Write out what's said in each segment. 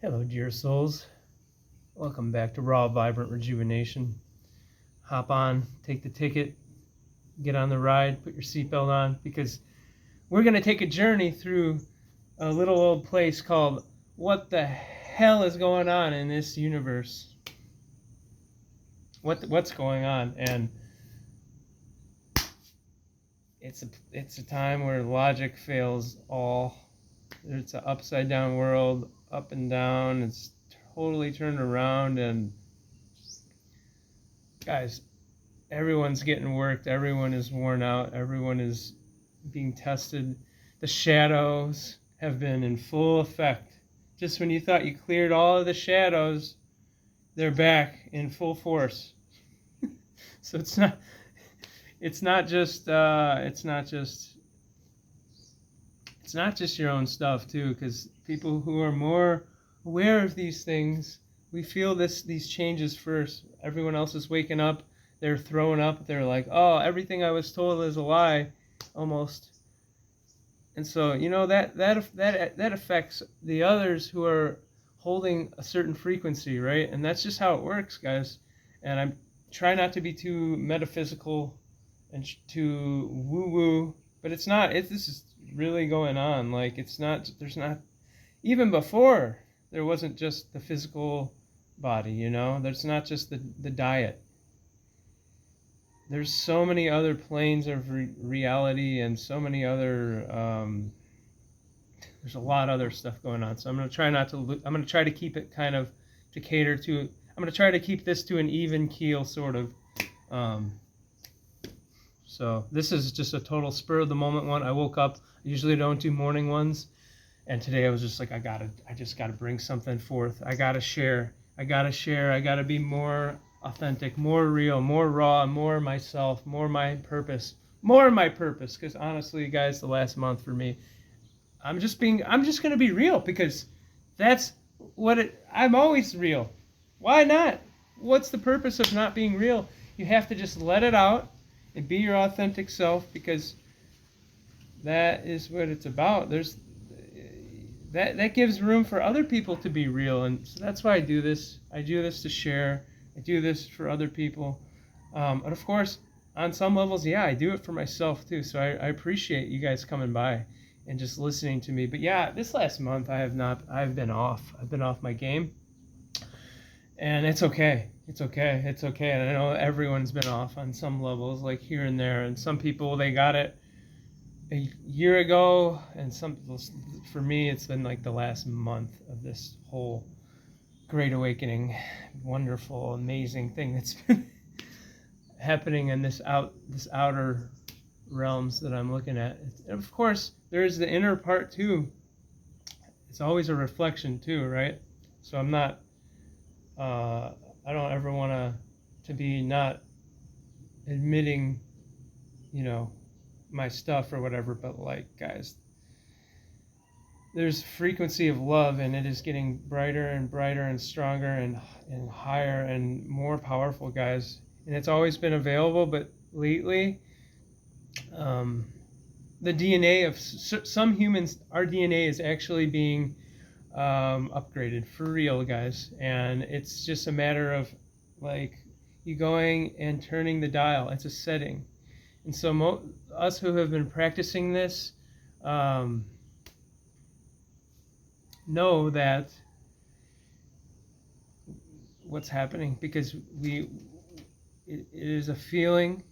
Hello, dear souls. Welcome back to Raw Vibrant Rejuvenation. Hop on, take the ticket, get on the ride, put your seatbelt on, because we're going to take a journey through a little old place called What the Hell is Going On in This Universe? What's going on? And it's a time where logic fails all. It's an upside down world, up and down. It's totally turned around, and guys, everyone's getting worked. Everyone is worn out. Everyone is being tested. The shadows have been in full effect. Just when you thought you cleared all of the shadows, they're back in full force. So it's not just your own stuff too, because people who are more aware of these things, we feel these changes first. Everyone else is waking up, they're throwing up, they're like, oh, everything I was told is a lie, almost. And so that affects the others who are holding a certain frequency, right? And that's just how it works, guys. And I'm try not to be too metaphysical and too woo-woo, but it's not. This is really going on. Like, it's not. There's not. Even before, there wasn't just the physical body. There's not just the diet. There's so many other planes of reality, and so many other. There's a lot of other stuff going on. So I'm gonna try not to. I'm gonna try to keep it kind of to cater to. I'm going to try to keep this to an even keel, sort of. So this is just a total spur of the moment one. I woke up. I usually don't do morning ones, and today I was just like, I just gotta bring something forth. I gotta share. I gotta be more authentic, more real, more raw, more myself, more my purpose. Because honestly, guys, the last month for me, I'm just gonna be real, because that's I'm always real. Why not? What's the purpose of not being real? You have to just let it out and be your authentic self, because that is what it's about. That gives room for other people to be real, and so that's why I do this. I do this to share. I do this for other people. And of course, on some levels, yeah, I do it for myself too. So I appreciate you guys coming by and just listening to me. But yeah, this last month I've been off. I've been off my game. And it's okay. And I know everyone's been off on some levels, like here and there. And some people, they got it a year ago. And for me, it's been like the last month of this whole great awakening, wonderful, amazing thing that's been happening in this outer realms that I'm looking at. And of course, there's the inner part too. It's always a reflection too, right? So I'm not... I don't ever want to be not admitting, my stuff or whatever, but like, guys, there's frequency of love, and it is getting brighter and brighter and stronger and higher and more powerful, guys. And it's always been available, but lately, the DNA of some humans, our DNA is actually being upgraded for real, guys. And it's just a matter of like you going and turning the dial. It's a setting. And so us who have been practicing this know that what's happening, because it is a feeling.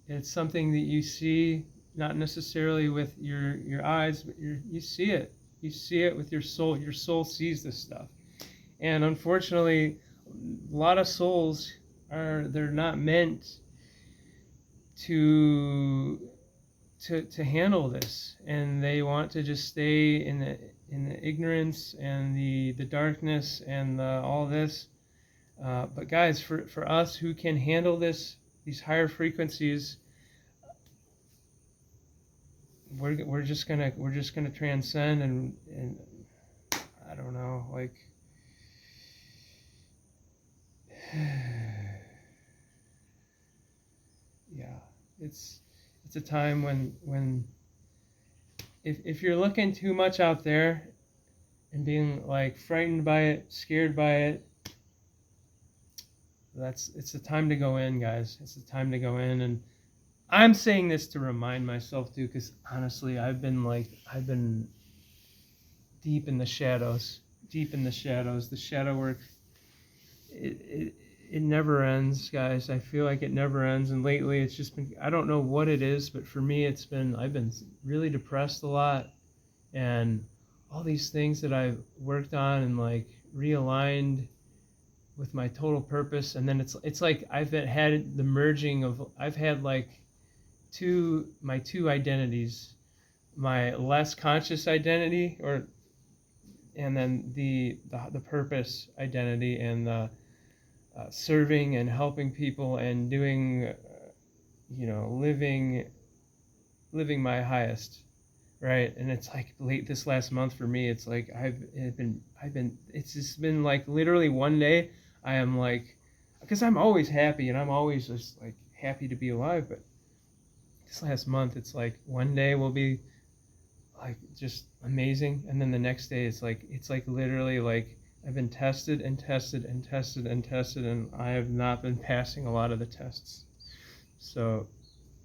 It's something that you see, not necessarily with your eyes, but you see it. You see it with your soul. Your soul sees this stuff. And unfortunately, a lot of souls they're not meant to handle this, and they want to just stay in the ignorance and the darkness and all this. But guys, for us who can handle these higher frequencies, we're just gonna transcend and I don't know, like yeah, it's a time when if you're looking too much out there and being like frightened by it, scared by it, it's the time to go in, guys. It's the time to go in. And I'm saying this to remind myself too, because honestly, I've been deep in the shadows, the shadow work. It never ends, guys. I feel like it never ends. And lately it's just been, I don't know what it is, but for me, I've been really depressed a lot, and all these things that I've worked on and like realigned with my total purpose. And then it's like I've had the merging of, I've had like my two identities, my less conscious identity, and then the purpose identity, and the serving and helping people and doing, living my highest, right? And it's like late this last month for me, it's like it's just been like literally one day I am like, because I'm always happy and I'm always just like happy to be alive, but this last month it's like one day will be like just amazing, and then the next day it's like literally like I've been tested and tested and tested and tested, and I have not been passing a lot of the tests. So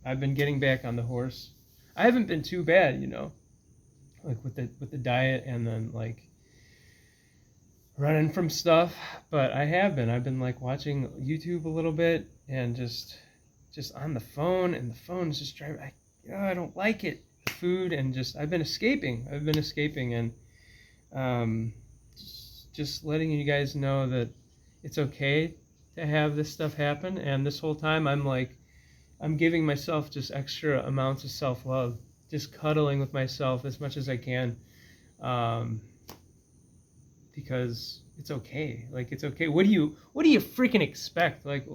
I've been getting back on the horse. I haven't been too bad, like with the diet and then like running from stuff, but I've been like watching YouTube a little bit and just on the phone, and the phone is just driving. I don't like it. Food, and just I've been escaping, and just letting you guys know that it's okay to have this stuff happen. And this whole time I'm giving myself just extra amounts of self-love, just cuddling with myself as much as I can, because it's okay. Like, it's okay. What do you freaking expect? Like,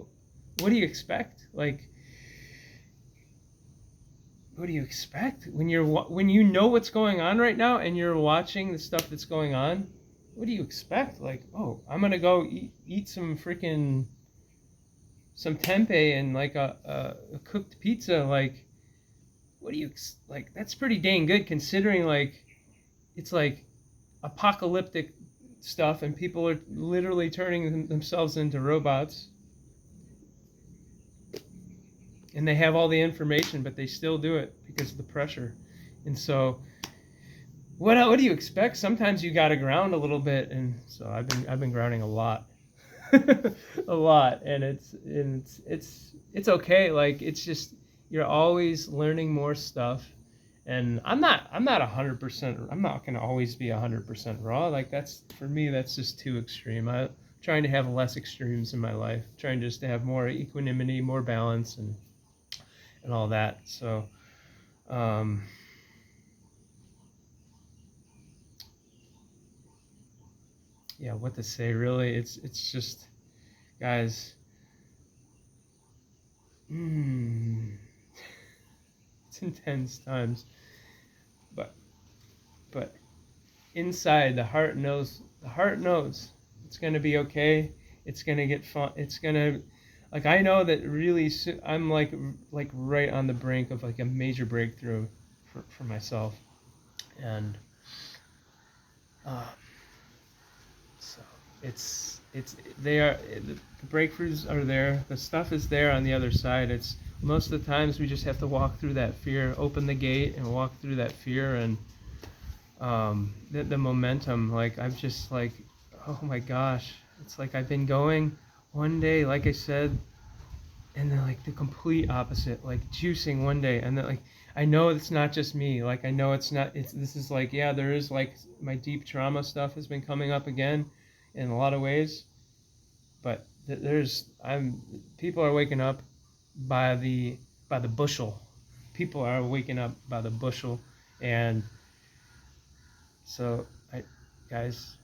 what do you expect? Like, what do you expect when you know what's going on right now and you're watching the stuff that's going on? What do you expect? Like, oh, I'm gonna go eat some tempeh and like a cooked pizza. Like, what do you like? That's pretty dang good considering like it's like apocalyptic stuff and people are literally turning themselves into robots. And they have all the information, but they still do it because of the pressure. And so, what do you expect? Sometimes you got to ground a little bit, and so I've been grounding a lot, a lot, and it's okay. Like, it's just you're always learning more stuff, and I'm not 100%. I'm not gonna always be 100% raw. Like, that's, for me, that's just too extreme. I'm trying to have less extremes in my life, trying just to have more equanimity, more balance, and all that. So yeah, what to say, really. It's just, guys, it's intense times, but inside, the heart knows it's gonna be okay. It's gonna get fun. It's gonna, like, I know that really soon, I'm like right on the brink of like a major breakthrough for myself, and so the breakthroughs are there. The stuff is there on the other side. It's most of the times we just have to walk through that fear, open the gate, and walk through that fear, and the momentum. Like, I'm just like, oh my gosh, it's like I've been going one day, like I said, and then like the complete opposite, like juicing one day, and then like I know it's not just me. Like, I know this is like, yeah, there is like my deep trauma stuff has been coming up again in a lot of ways, but people are waking up by the bushel. People are waking up by the bushel, and so guys,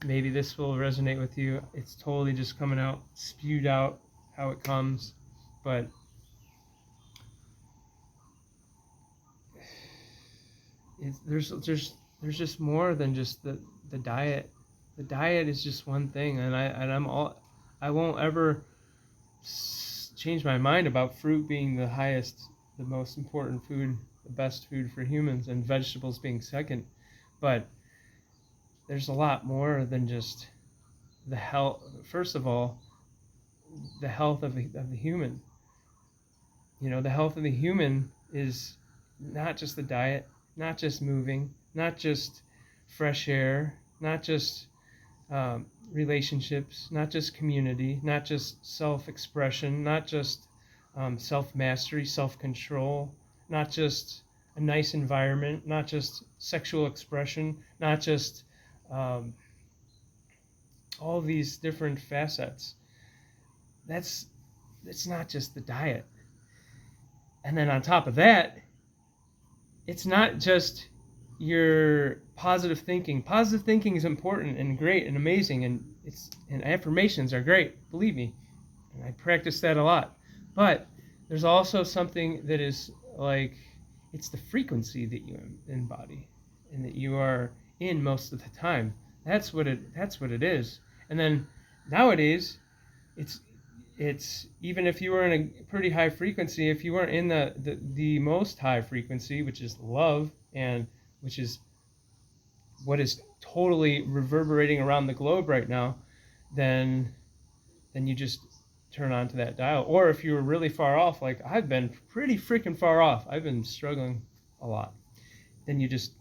maybe this will resonate with you. It's totally just coming out, spewed out how it comes, but there's just more than just the diet. The diet is just one thing, and I won't ever change my mind about fruit being the highest, the most important food, the best food for humans, and vegetables being second. But there's a lot more than just the health. First of all, the health of the human. The health of the human is not just the diet, not just moving, not just fresh air, not just relationships, not just community, not just self-expression, not just self-mastery, self-control, not just a nice environment, not just sexual expression, not just all these different facets. It's not just the diet. And then on top of that, it's not just your positive thinking. Positive thinking is important and great and amazing, and affirmations are great, believe me. And I practice that a lot. But there's also something that is like, it's the frequency that you embody and that you are in most of the time. That's what it is. And then nowadays, it's even if you were in a pretty high frequency, if you weren't in the most high frequency, which is love, and which is what is totally reverberating around the globe right now, then you just turn on to that dial. Or if you were really far off, like I've been pretty freaking far off, I've been struggling a lot, then you just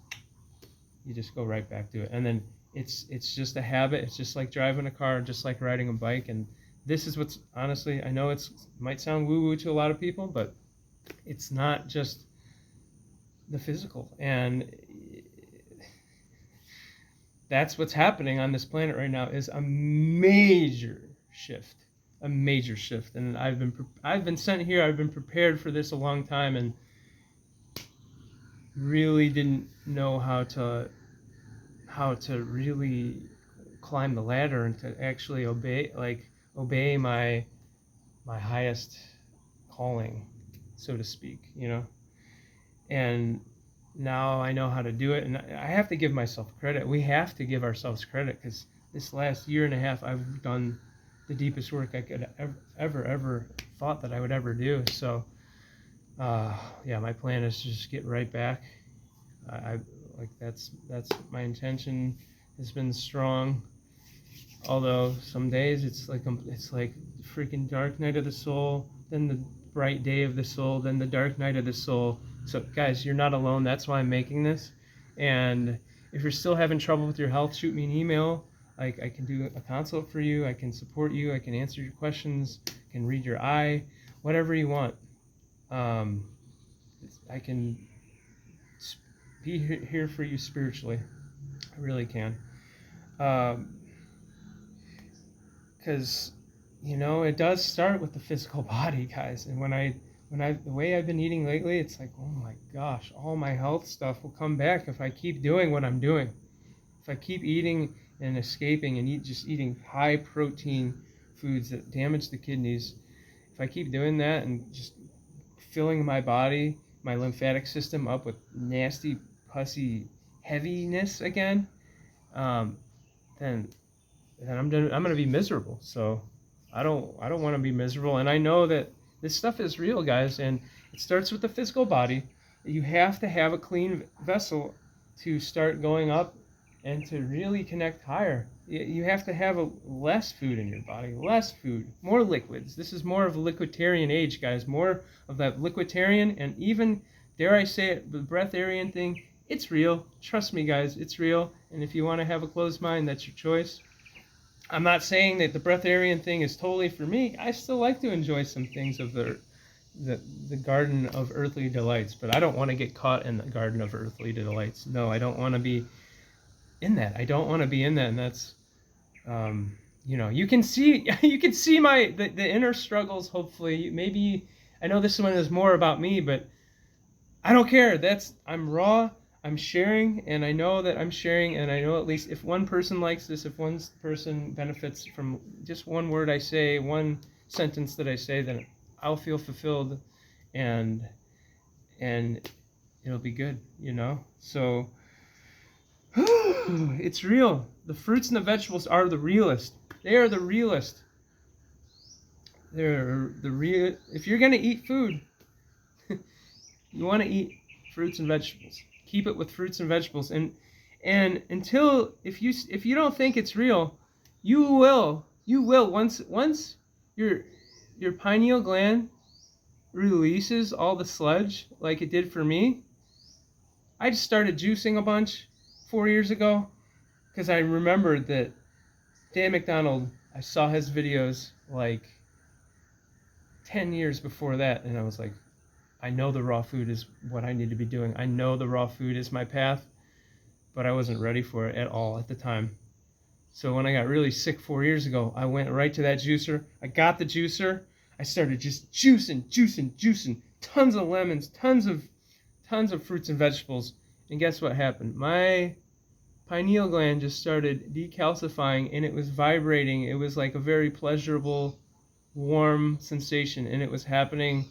go right back to it. And then it's just a habit. It's just like driving a car, just like riding a bike. And this is what's, honestly, I know it might sound woo-woo to a lot of people, but it's not just the physical. And that's what's happening on this planet right now, is a major shift. And I've been sent here. I've been prepared for this a long time, and really didn't know how to really climb the ladder and to actually obey my highest calling, so to speak, And now I know how to do it, and I have to give myself credit. We have to give ourselves credit, because this last year and a half I've done the deepest work I could ever thought that I would ever do. So my plan is to just get right back. That's my intention has been strong. Although some days it's like freaking dark night of the soul, then the bright day of the soul, then the dark night of the soul. So guys, you're not alone. That's why I'm making this. And if you're still having trouble with your health, shoot me an email. I can do a consult for you. I can support you. I can answer your questions. I can read your eye, whatever you want. I can be here for you spiritually. I really can. Because it does start with the physical body, guys. And the way I've been eating lately, it's like, oh my gosh, all my health stuff will come back if I keep doing what I'm doing. If I keep eating and escaping and just eating high protein foods that damage the kidneys, if I keep doing that and just filling my body, my lymphatic system up with nasty, pussy heaviness again, then I'm gonna be miserable. So I don't want to be miserable. And I know that this stuff is real, guys, and it starts with the physical body. You have to have a clean vessel to start going up and to really connect higher. You have to have less food in your body, less food, more liquids. This is more of a liquiditarian age, guys, more of that liquiditarian, and even, dare I say it, the breatharian thing, it's real. Trust me, guys, it's real. And if you want to have a closed mind, that's your choice. I'm not saying that the breatharian thing is totally for me. I still like to enjoy some things of the garden of earthly delights, but I don't want to get caught in the garden of earthly delights. No, I don't want to be in that. I don't want to be in that. And that's, you can see the inner struggles. Hopefully, maybe I know this one is more about me, but I don't care. I'm raw. I'm sharing, and I know that I'm sharing, and I know at least if one person likes this, if one person benefits from just one word I say, one sentence that I say, then I'll feel fulfilled, and it'll be good, So it's real. The fruits and the vegetables are the realest. They are the realest. They're the real. If you're gonna eat food, you want to eat fruits and vegetables. Keep it with fruits and vegetables, and And if you don't think it's real, you will once your pineal gland releases all the sludge like it did for me. I just started juicing a bunch 4 years ago because I remembered that Dan McDonald, I saw his videos like 10 years before that, and I was like, I know the raw food is what I need to be doing. I know the raw food is my path, but I wasn't ready for it at all at the time. So when I got really sick 4 years ago, I went right to that juicer. I got the juicer. I started just juicing. Tons of lemons, tons of fruits and vegetables. And guess what happened? My pineal gland just started decalcifying, and it was vibrating. It was like a very pleasurable, warm sensation, and it was happening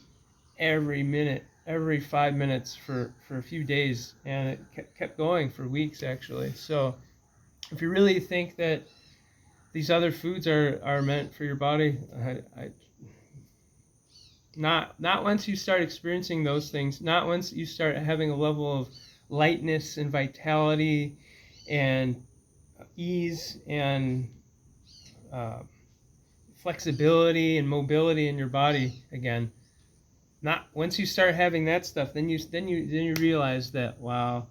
every minute, every 5 minutes for a few days, and it kept going for weeks actually. So if you really think that these other foods are meant for your body, not once you start experiencing those things, not once you start having a level of lightness and vitality and ease and flexibility and mobility in your body again. Not once you start having that stuff, then you realize that, wow,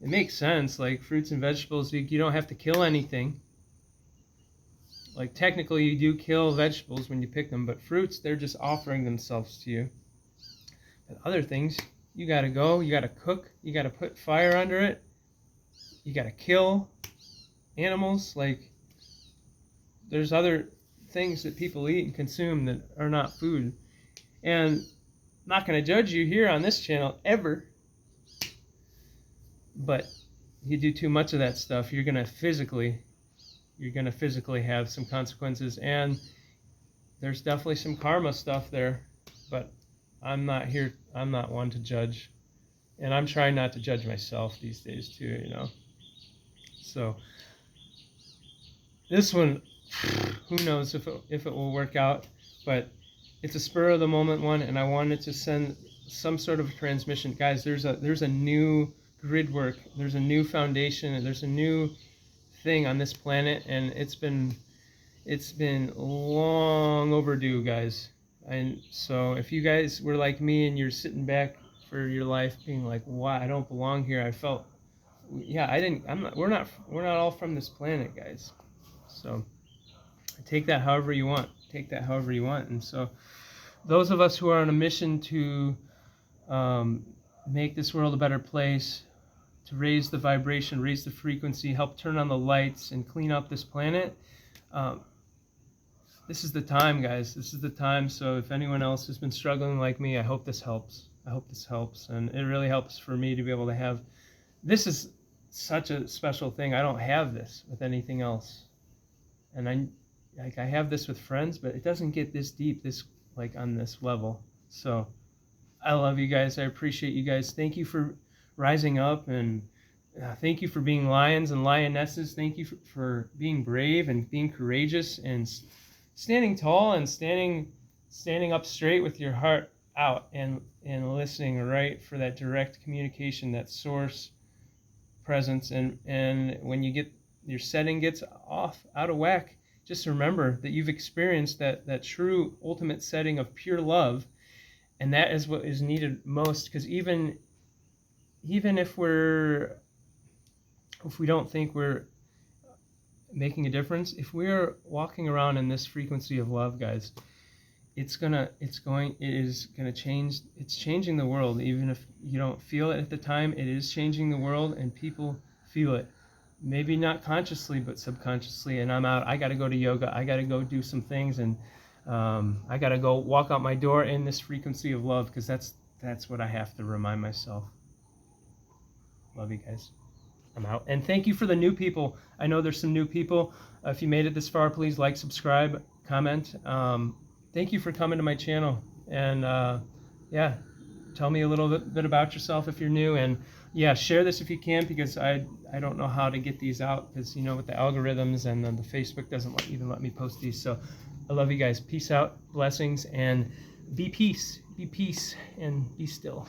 it makes sense. Like fruits and vegetables, you don't have to kill anything. Like technically you do kill vegetables when you pick them, but fruits, they're just offering themselves to you. But other things, you gotta cook, you gotta put fire under it, you gotta kill animals. Like there's other things that people eat and consume that are not food. And I'm not going to judge you here on this channel ever, but you do too much of that stuff, you're going to physically have some consequences. And there's definitely some karma stuff there, but I'm not one to judge, and I'm trying not to judge myself these days too, you know. So this one, who knows if it will work out, but it's a spur of the moment one, and I wanted to send some sort of transmission. Guys, there's a new grid work, there's a new foundation, and there's a new thing on this planet, and it's been long overdue, guys. And so if you guys were like me and you're sitting back for your life being like, why I don't belong here, I felt, yeah, we're not all from this planet, guys. So take that however you want. And so those of us who are on a mission to make this world a better place, to raise the vibration, raise the frequency, help turn on the lights, and clean up this planet, this is the time, guys. This is the time. So if anyone else has been struggling like me, I hope this helps. And it really helps for me to be able to have, this is such a special thing. I don't have this with anything else. And I have this with friends, but it doesn't get this deep, like on this level. So I love you guys. I appreciate you guys. Thank you for rising up, and thank you for being lions and lionesses. Thank you for being brave and being courageous and standing tall and standing up straight with your heart out and listening right for that direct communication, that source presence. And when your setting gets off, out of whack, just remember that you've experienced that true ultimate setting of pure love, and that is what is needed most. Because even if we don't think we're making a difference, if we're walking around in this frequency of love, guys, it is gonna change. It's changing the world. Even if you don't feel it at the time, it is changing the world, and people feel it. Maybe not consciously, but subconsciously. And I'm out. I got to go to yoga. I got to go do some things, and I got to go walk out my door in this frequency of love, because that's what I have to remind myself. Love you guys. I'm out. And thank you for the new people. I know there's some new people. If you made it this far, please like, subscribe, comment. Thank you for coming to my channel. And yeah, tell me a little bit about yourself if you're new. And yeah, share this if you can, because I don't know how to get these out, because, you know, with the algorithms, and then the Facebook doesn't even let me post these. So I love you guys. Peace out, blessings, and be peace, and be still.